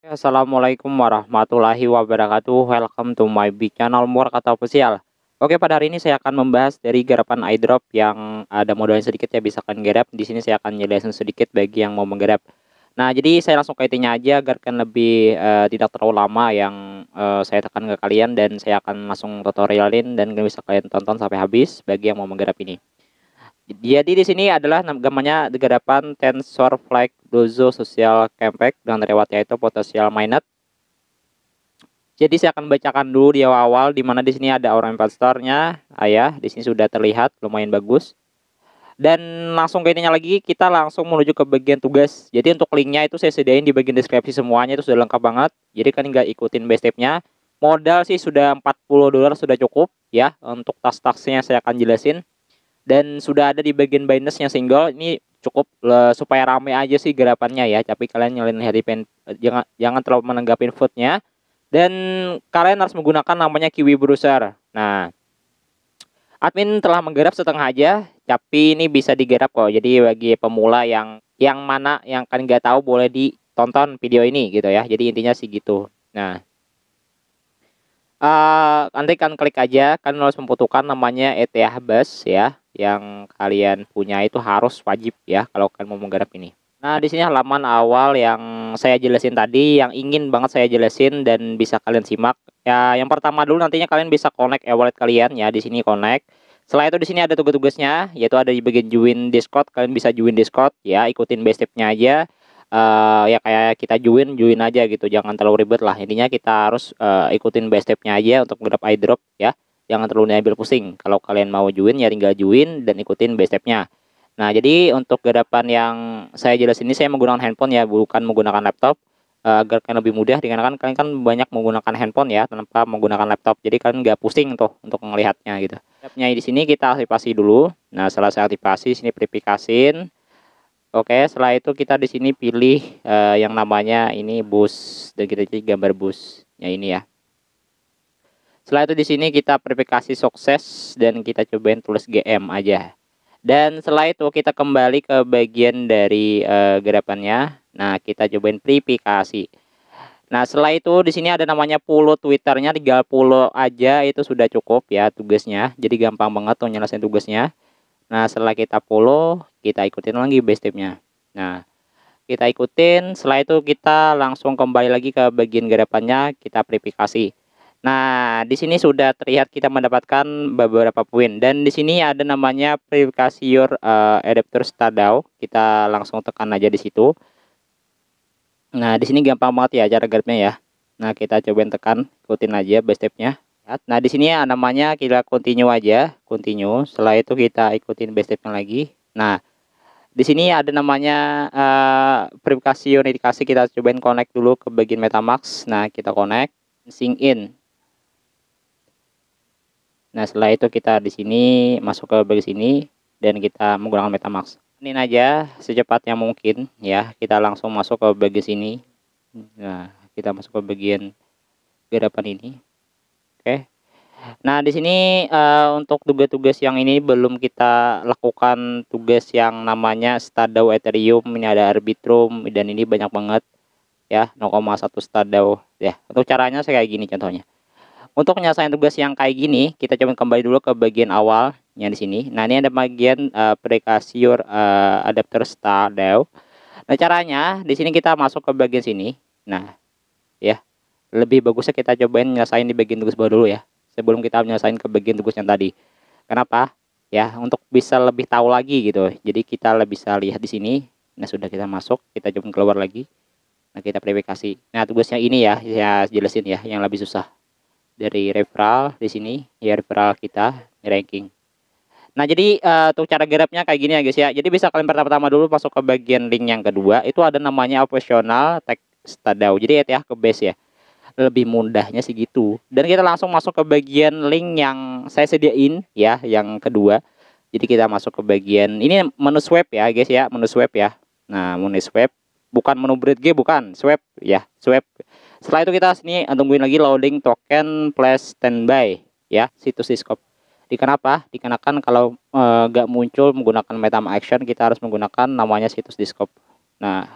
Assalamualaikum warahmatullahi wabarakatuh. Welcome to my big channel Mur Kata Official. Oke, pada hari ini saya akan membahas dari garapan iDrop yang ada modalnya sedikit ya, bisa kan garap. Di sini saya akan jelasin sedikit bagi yang mau menggarap. Nah, jadi saya langsung ke intinya aja agar kan lebih tidak terlalu lama yang saya tekan ke kalian, dan saya akan langsung tutorialin dan bisa kalian tonton sampai habis bagi yang mau menggarap ini. Jadi di sini adalah gambarnya garapan TensorFlow Dojo Social Campaign dengan reward yaitu Potential Mainnet. Jadi saya akan bacakan dulu di awal di mana di sini ada orang investornya, ayah. Di sini sudah terlihat lumayan bagus. Dan langsung ke ininya lagi, kita langsung menuju ke bagian tugas. Jadi untuk linknya itu saya sediain di bagian deskripsi, semuanya itu sudah lengkap banget. Jadi kan nggak ikutin base stepnya. Modal sih sudah $40 sudah cukup ya. Untuk tas-tasnya saya akan jelasin. Dan sudah ada di bagian Binance-nya single. Ini cukup supaya rame aja sih garapannya ya. Tapi kalian nyalain jangan terlalu menanggapin footnya. Dan kalian harus menggunakan namanya Kiwi Browser. Nah, admin telah menggarap setengah aja, tapi ini bisa digarap kok. Jadi bagi pemula yang mana yang kan nggak tahu, boleh ditonton video ini gitu ya. Jadi intinya sih gitu. Nah, nanti kan klik aja, kan harus membutuhkan namanya ETH Bus ya, yang kalian punya itu harus wajib ya kalau kalian mau menggarap ini. Nah, di sini halaman awal yang saya jelasin tadi, yang ingin banget saya jelasin dan bisa kalian simak. Ya, yang pertama dulu nantinya kalian bisa connect e-wallet kalian ya, di sini connect. Setelah itu di sini ada tugas-tugasnya, yaitu ada di bagian join Discord. Kalian bisa join Discord ya, ikutin base step-nya aja. Ya kayak kita join aja gitu, jangan terlalu ribet lah. Intinya kita harus ikutin base step-nya aja untuk grab iDrop ya. Jangan terlalu diambil pusing. Kalau kalian mau join ya tinggal join dan ikutin base step-nya. Nah, jadi untuk garapan yang saya jelas ini saya menggunakan handphone ya, bukan menggunakan laptop, agar kalian lebih mudah, dikarenakan kalian kan banyak menggunakan handphone ya tanpa menggunakan laptop. Jadi kalian nggak pusing tuh untuk melihatnya gitu. Stepnya di sini kita aktifasi dulu. Nah, setelah saya aktifasi sini verifikasin. Oke, setelah itu kita di sini pilih yang namanya ini bus, dan kita pilih gambar bus. Ya ini ya. Setelah itu di sini kita verifikasi sukses dan kita cobain tulis GM aja. Dan setelah itu kita kembali ke bagian dari garapannya. Nah, kita cobain verifikasi. Nah, setelah itu di sini ada namanya follow Twitternya, 30 aja itu sudah cukup ya tugasnya. Jadi gampang banget tuh nyelesain tugasnya. Nah, setelah kita follow, kita ikutin lagi base step-nya. Nah, kita ikutin, setelah itu kita langsung kembali lagi ke bagian garapannya, kita verifikasi. Nah, di sini sudah terlihat kita mendapatkan beberapa poin, dan di sini ada namanya verifikasi your adapter stadao. Kita langsung tekan aja di situ. Nah, di sini gampang banget ya cara garapnya ya. Nah, kita cobain tekan, ikutin aja base step-nya. Nah, di sini namanya kita continue aja, continue. Setelah itu kita ikutin base step-nya lagi. Nah, di sini ada namanya verifikasi unifikasi, kita cobain connect dulu ke bagian MetaMask. Nah, kita connect, sync in. Nah, setelah itu kita di sini masuk ke bagian sini dan kita menggunakan MetaMask. Ini aja secepatnya mungkin ya. Kita langsung masuk ke bagian sini. Nah, kita masuk ke bagian garapan ini. Oke. Nah, di sini untuk tugas-tugas yang ini belum kita lakukan, tugas yang namanya Stadao Ethereum. Ini ada Arbitrum dan ini banyak banget ya, 0,1 Stadao ya. Untuk caranya saya kayak gini contohnya. Untuk menyelesaikan tugas yang kayak gini, kita coba kembali dulu ke bagian awal yang di sini. Nah, ini ada bagian Precasure Adapter Stadao. Nah, caranya di sini kita masuk ke bagian sini. Nah, ya. Lebih bagusnya kita cobain nyelesain di bagian tugas baru dulu ya, sebelum kita menyelesaikan ke bagian tugas yang tadi. Kenapa? Ya, untuk bisa lebih tahu lagi gitu. Jadi kita lebih bisa lihat di sini. Nah, sudah kita masuk, kita coba keluar lagi. Nah, kita verifikasi. Nah, tugasnya ini ya, saya jelasin ya, yang lebih susah. Dari referral di sini, ya referral kita, ranking. Nah, jadi untuk cara garapnya kayak gini ya guys ya. Jadi bisa kalian pertama-tama dulu masuk ke bagian link yang kedua. Itu ada namanya optional text Stadao. Jadi ya ke base ya. Lebih mudahnya sih gitu. Dan kita langsung masuk ke bagian link yang saya sediain ya, yang kedua. Jadi kita masuk ke bagian ini, menu swap ya guys ya, menu swap ya. Nah, menu swap, bukan menu bridge, bukan swap ya, swap. Setelah itu kita sini tungguin lagi loading token plus standby ya, situs Discord. Kenapa? Dikarenakan kalau nggak muncul menggunakan MetaMask action, kita harus menggunakan namanya situs Discord. Nah,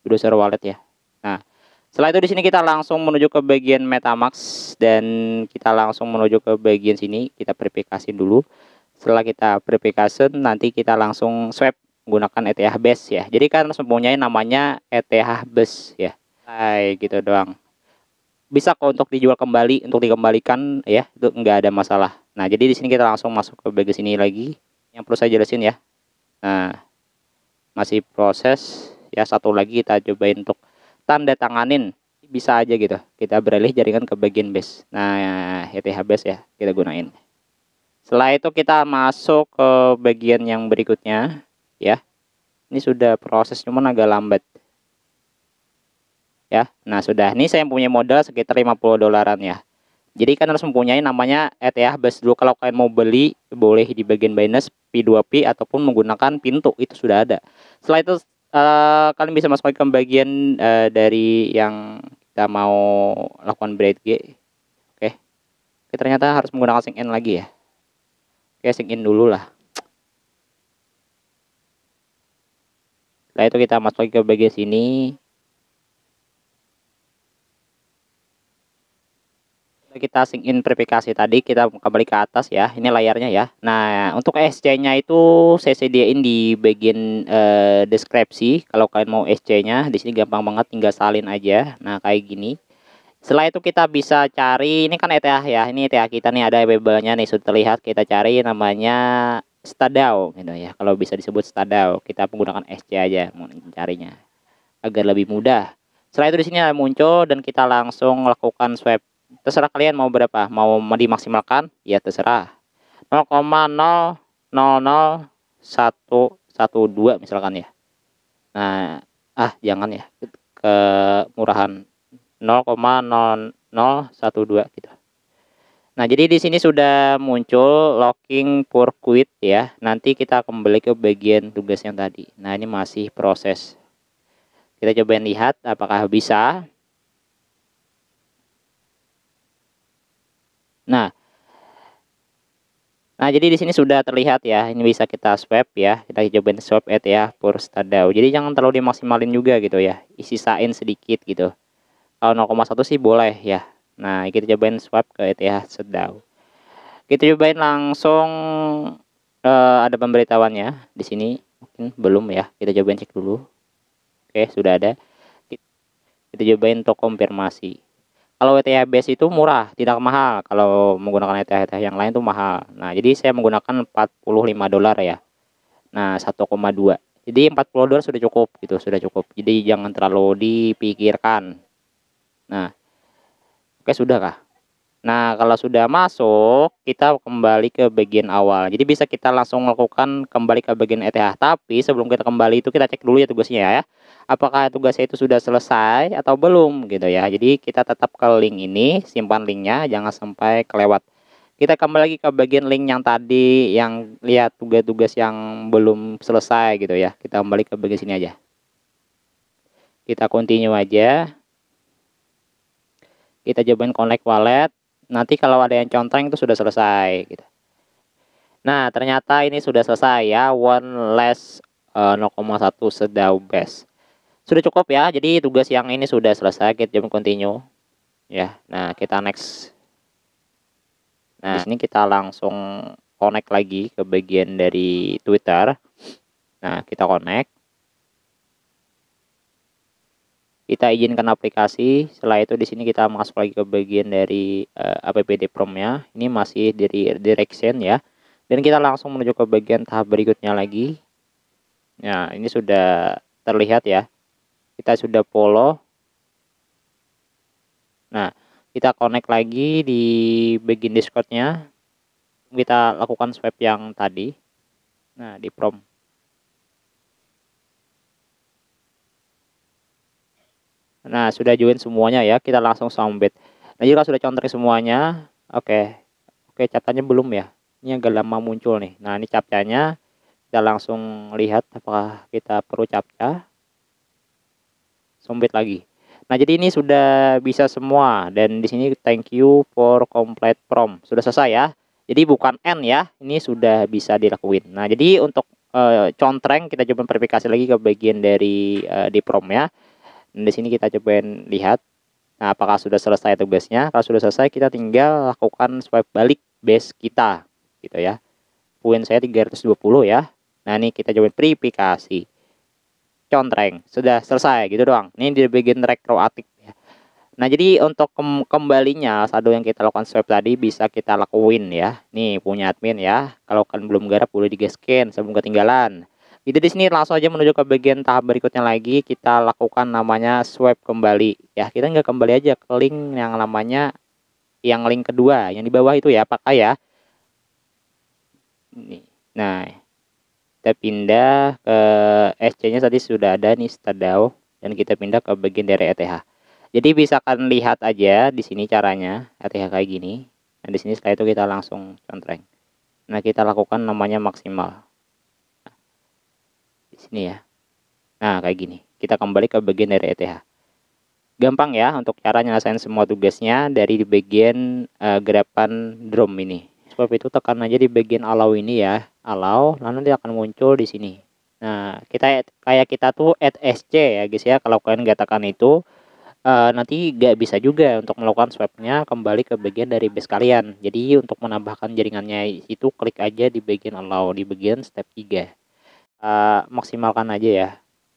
browser wallet ya. Nah, setelah itu di sini kita langsung menuju ke bagian MetaMask dan kita langsung menuju ke bagian sini, kita verifikasi dulu. Setelah kita verifikasi, nanti kita langsung swipe menggunakan ETH Base ya. Jadi kan harus mempunyai namanya ETH Base ya. Kayak gitu doang. Bisa kok untuk dijual kembali, untuk dikembalikan ya, itu nggak ada masalah. Nah, jadi di sini kita langsung masuk ke bagian sini lagi. Yang perlu saya jelasin ya. Nah, masih proses ya. Satu lagi kita cobain untuk tanda tanganin, bisa aja gitu kita beralih jaringan ke bagian base. Nah, ETH Base ya kita gunain. Setelah itu kita masuk ke bagian yang berikutnya ya. Ini sudah proses cuman agak lambat ya. Nah, sudah. Ini saya punya modal sekitar 50 dolaran ya. Jadi kan harus mempunyai namanya ETH Base dulu. Kalau kalian mau beli boleh di bagian Binance P2P ataupun menggunakan Pintu, itu sudah ada. Setelah itu kalian bisa masuk ke bagian dari yang kita mau lakukan BridgeG. Oke. Oke, ternyata harus menggunakan sign in lagi ya. Oke, sign in dulu lah. Setelah itu kita masuk ke bagian sini. Kita sync in verifikasi tadi, kita kembali ke atas ya. Ini layarnya ya. Nah, untuk SC-nya itu saya sediain di bagian deskripsi. Kalau kalian mau SC-nya, di sini gampang banget, tinggal salin aja. Nah, kayak gini. Setelah itu kita bisa cari, ini kan ETH ya. Ini ETH kita nih, ada labelnya nih sudah terlihat. Kita cari namanya Stadao gitu ya. Kalau bisa disebut Stadao, kita menggunakan SC aja mencarinya agar lebih mudah. Setelah itu di sini muncul dan kita langsung lakukan swipe. Terserah kalian mau berapa, mau dimaksimalkan ya terserah 0,0001112 misalkan ya. Nah, jangan ya, kemurahan 0,0012 gitu. Nah, jadi di sini sudah muncul locking for quit ya. Nanti kita kembali ke bagian tugas yang tadi. Nah, ini masih proses. Kita coba lihat apakah bisa. Nah, jadi di sini sudah terlihat ya. Ini bisa kita swipe ya. Kita cobain swipe ETH for Stadao. Jadi jangan terlalu dimaksimalin juga gitu ya. Sisain sedikit gitu. Kalau 0,1 sih boleh ya. Nah, kita cobain swipe ke ETH Stadao. Kita cobain langsung ada pemberitahuannya di sini. Mungkin belum ya. Kita cobain cek dulu. Oke, sudah ada. Kita cobain untuk konfirmasi. Kalau ETH Base itu murah, tidak mahal. Kalau menggunakan ETH yang lain itu mahal. Nah, jadi saya menggunakan 45 dolar ya. Nah, 1,2. Jadi 40 dolar sudah cukup gitu, sudah cukup. Jadi jangan terlalu dipikirkan. Nah, oke sudah kah? Nah, kalau sudah masuk, kita kembali ke bagian awal. Jadi bisa kita langsung melakukan kembali ke bagian ETH. Tapi sebelum kita kembali itu kita cek dulu ya tugasnya ya. Apakah tugasnya itu sudah selesai atau belum gitu ya. Jadi kita tetap ke link ini, simpan linknya, jangan sampai kelewat. Kita kembali lagi ke bagian link yang tadi, yang lihat tugas-tugas yang belum selesai gitu ya. Kita kembali ke bagian sini aja. Kita continue aja. Kita cobain connect wallet. Nanti kalau ada yang contreng itu sudah selesai gitu. Nah, ternyata ini sudah selesai ya. One less 0,1 Stadao Base. Sudah cukup ya. Jadi tugas yang ini sudah selesai. Kita coba continue ya. Nah, kita next. Nah, di sini kita langsung connect lagi ke bagian dari Twitter. Nah, kita connect. Kita izinkan aplikasi. Setelah itu di sini kita masuk lagi ke bagian dari APPD Prom-nya. Ini masih dari direction ya. Dan kita langsung menuju ke bagian tahap berikutnya lagi. Nah, ini sudah terlihat ya. Kita sudah follow. Nah, kita connect lagi di bagian Discord-nya. Kita lakukan swipe yang tadi. Nah, di Prom. Nah, sudah join semuanya ya. Kita langsung submit. Nah, jika sudah contreng semuanya, oke, captanya belum ya. Ini agak lama muncul nih. Nah, ini captanya. Kita langsung lihat apakah kita perlu captcha. Submit lagi. Nah, jadi ini sudah bisa semua. Dan di sini thank you for complete prom. Sudah selesai ya. Jadi bukan N ya. Ini sudah bisa dilakuin. Nah, jadi untuk contreng kita coba verifikasi lagi ke bagian dari di prom ya. Dan di sini kita cobain lihat. Nah, apakah sudah selesai tugasnya? Kalau sudah selesai, kita tinggal lakukan swipe balik base kita, gitu ya. Poin saya 320 ya. Nah, ini kita coba verifikasi. Contreng, sudah selesai gitu doang. Ini di bagian retroaktif ya. Nah, jadi untuk kembalinya saldo yang kita lakukan swipe tadi bisa kita lakuin ya. Nih punya admin ya. Kalau kalian belum garap boleh di-scan sebelum ketinggalan. Itu di sini langsung aja menuju ke bagian tahap berikutnya lagi, kita lakukan namanya swipe kembali. Ya, kita nggak kembali aja ke link yang namanya yang link kedua yang di bawah itu ya, pakai ya. Nah, kita pindah ke SC-nya tadi sudah ada nih Stardao dan kita pindah ke bagian dari ETH. Jadi bisa kalian lihat aja di sini caranya ETH kayak gini. Nah, di sini setelah itu kita langsung contreng. Nah, kita lakukan namanya maksimal. Di sini ya. Nah, kayak gini. Kita kembali ke bagian dari ETH. Gampang ya untuk cara nyelesain semua tugasnya dari di bagian gerapan drum ini. Sebab itu tekan aja di bagian allow ini ya, allow, lalu nanti akan muncul di sini. Nah, kita tuh add SC ya guys ya. Kalau kalian nggak tekan itu nanti nggak bisa juga untuk melakukan swapnya kembali ke bagian dari base kalian. Jadi untuk menambahkan jaringannya itu klik aja di bagian allow di bagian step 3. Maksimalkan aja ya.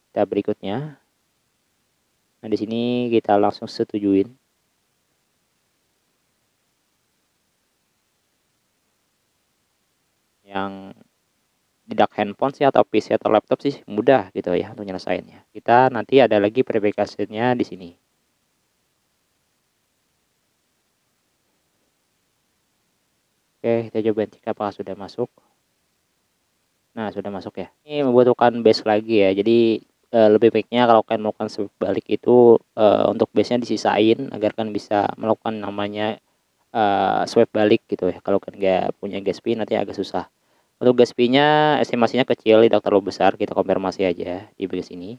Kita berikutnya. Nah, di sini kita langsung setujuin. Yang tidak handphone sih atau PC atau laptop sih mudah gitu ya untuk nyelesainnya. Kita nanti ada lagi verifikasinya di sini. Oke, kita coba cek apakah sudah masuk. Nah, sudah masuk ya. Ini membutuhkan base lagi ya. Jadi lebih baiknya kalau kalian melakukan swipe balik itu untuk base-nya disisain agar kalian bisa melakukan namanya swipe balik gitu ya. Kalau kalian nggak punya gas fee nanti agak susah. Untuk gas fee-nya estimasinya kecil, tidak terlalu besar. Kita konfirmasi aja di base ini.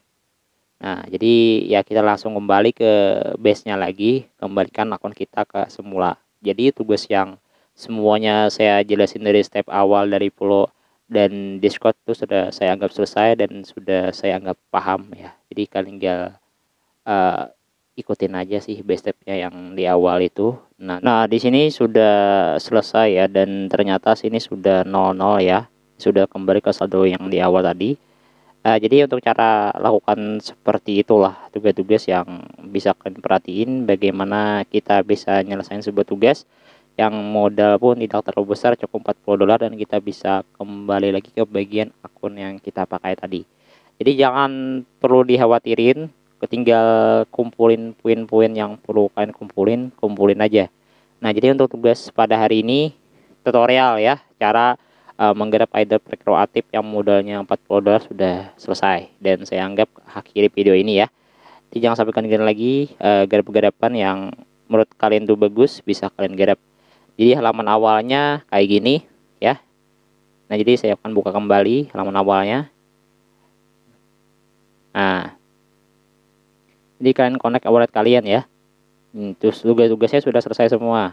Nah, jadi ya kita langsung kembali ke base-nya lagi, kembalikan akun kita ke semula. Jadi tugas yang semuanya saya jelasin dari step awal dari Pulo dan Discord itu sudah saya anggap selesai dan sudah saya anggap paham ya. Jadi kalian tinggal ikutin aja sih base stepnya yang di awal itu. Nah di sini sudah selesai ya dan ternyata sini sudah 00 ya. Sudah kembali ke saldo yang di awal tadi. Jadi untuk cara lakukan seperti itulah tugas-tugas yang bisa kalian perhatiin bagaimana kita bisa nyelesain sebuah tugas yang modal pun tidak terlalu besar, cukup $40 dan kita bisa kembali lagi ke bagian akun yang kita pakai tadi. Jadi jangan perlu dikhawatirin, tinggal kumpulin poin-poin yang perlu kalian kumpulin aja. Nah, jadi untuk tugas pada hari ini tutorial ya, cara menggarap idle retroaktif yang modalnya $40 sudah selesai dan saya anggap akhiri video ini ya. Jadi jangan sampai kalian lagi garap-garapan yang menurut kalian tuh bagus bisa kalian garap. Jadi halaman awalnya kayak gini ya. Nah, jadi saya akan buka kembali halaman awalnya. Nah, jadi kalian connect wallet kalian ya. Terus tugas-tugasnya sudah selesai semua.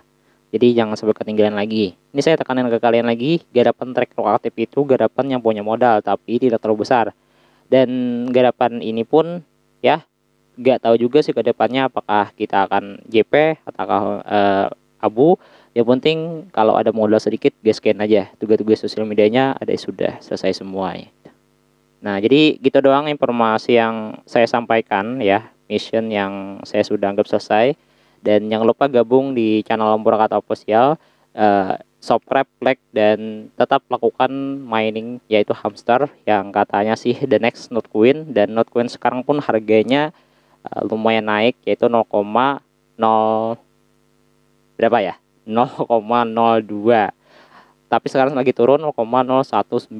Jadi jangan sampai ketinggalan lagi. Ini saya tekanin ke kalian lagi, garapan retroaktif itu garapan yang punya modal tapi tidak terlalu besar. Dan garapan ini pun ya nggak tahu juga sih ke depannya apakah kita akan JP atau abu. Yang penting kalau ada modal sedikit gaskan aja. Tugas-tugas sosial medianya ada sudah selesai semua ya. Nah, jadi gitu doang informasi yang saya sampaikan ya, mission yang saya sudah anggap selesai. Dan jangan lupa gabung di channel Purwakarta Official, subscribe, like, dan tetap lakukan mining yaitu hamster yang katanya sih the next Notcoin. Dan Notcoin sekarang pun harganya lumayan naik yaitu 0,0 berapa ya 0,02, tapi sekarang lagi turun 0,019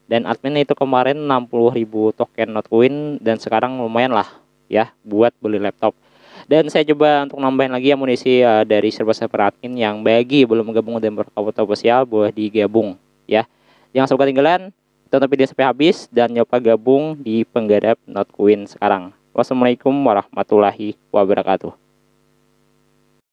dan admin itu kemarin 60.000 token Notcoin dan sekarang lumayan lah ya buat beli laptop. Dan saya coba untuk nambahin lagi amunisi dari server-server admin yang bagi belum gabung dengan Purwakarta Official boleh digabung ya. Jangan sampai ketinggalan, tonton video sampai habis dan nyoba gabung di penggarap Notcoin sekarang. Wassalamualaikum warahmatullahi wabarakatuh.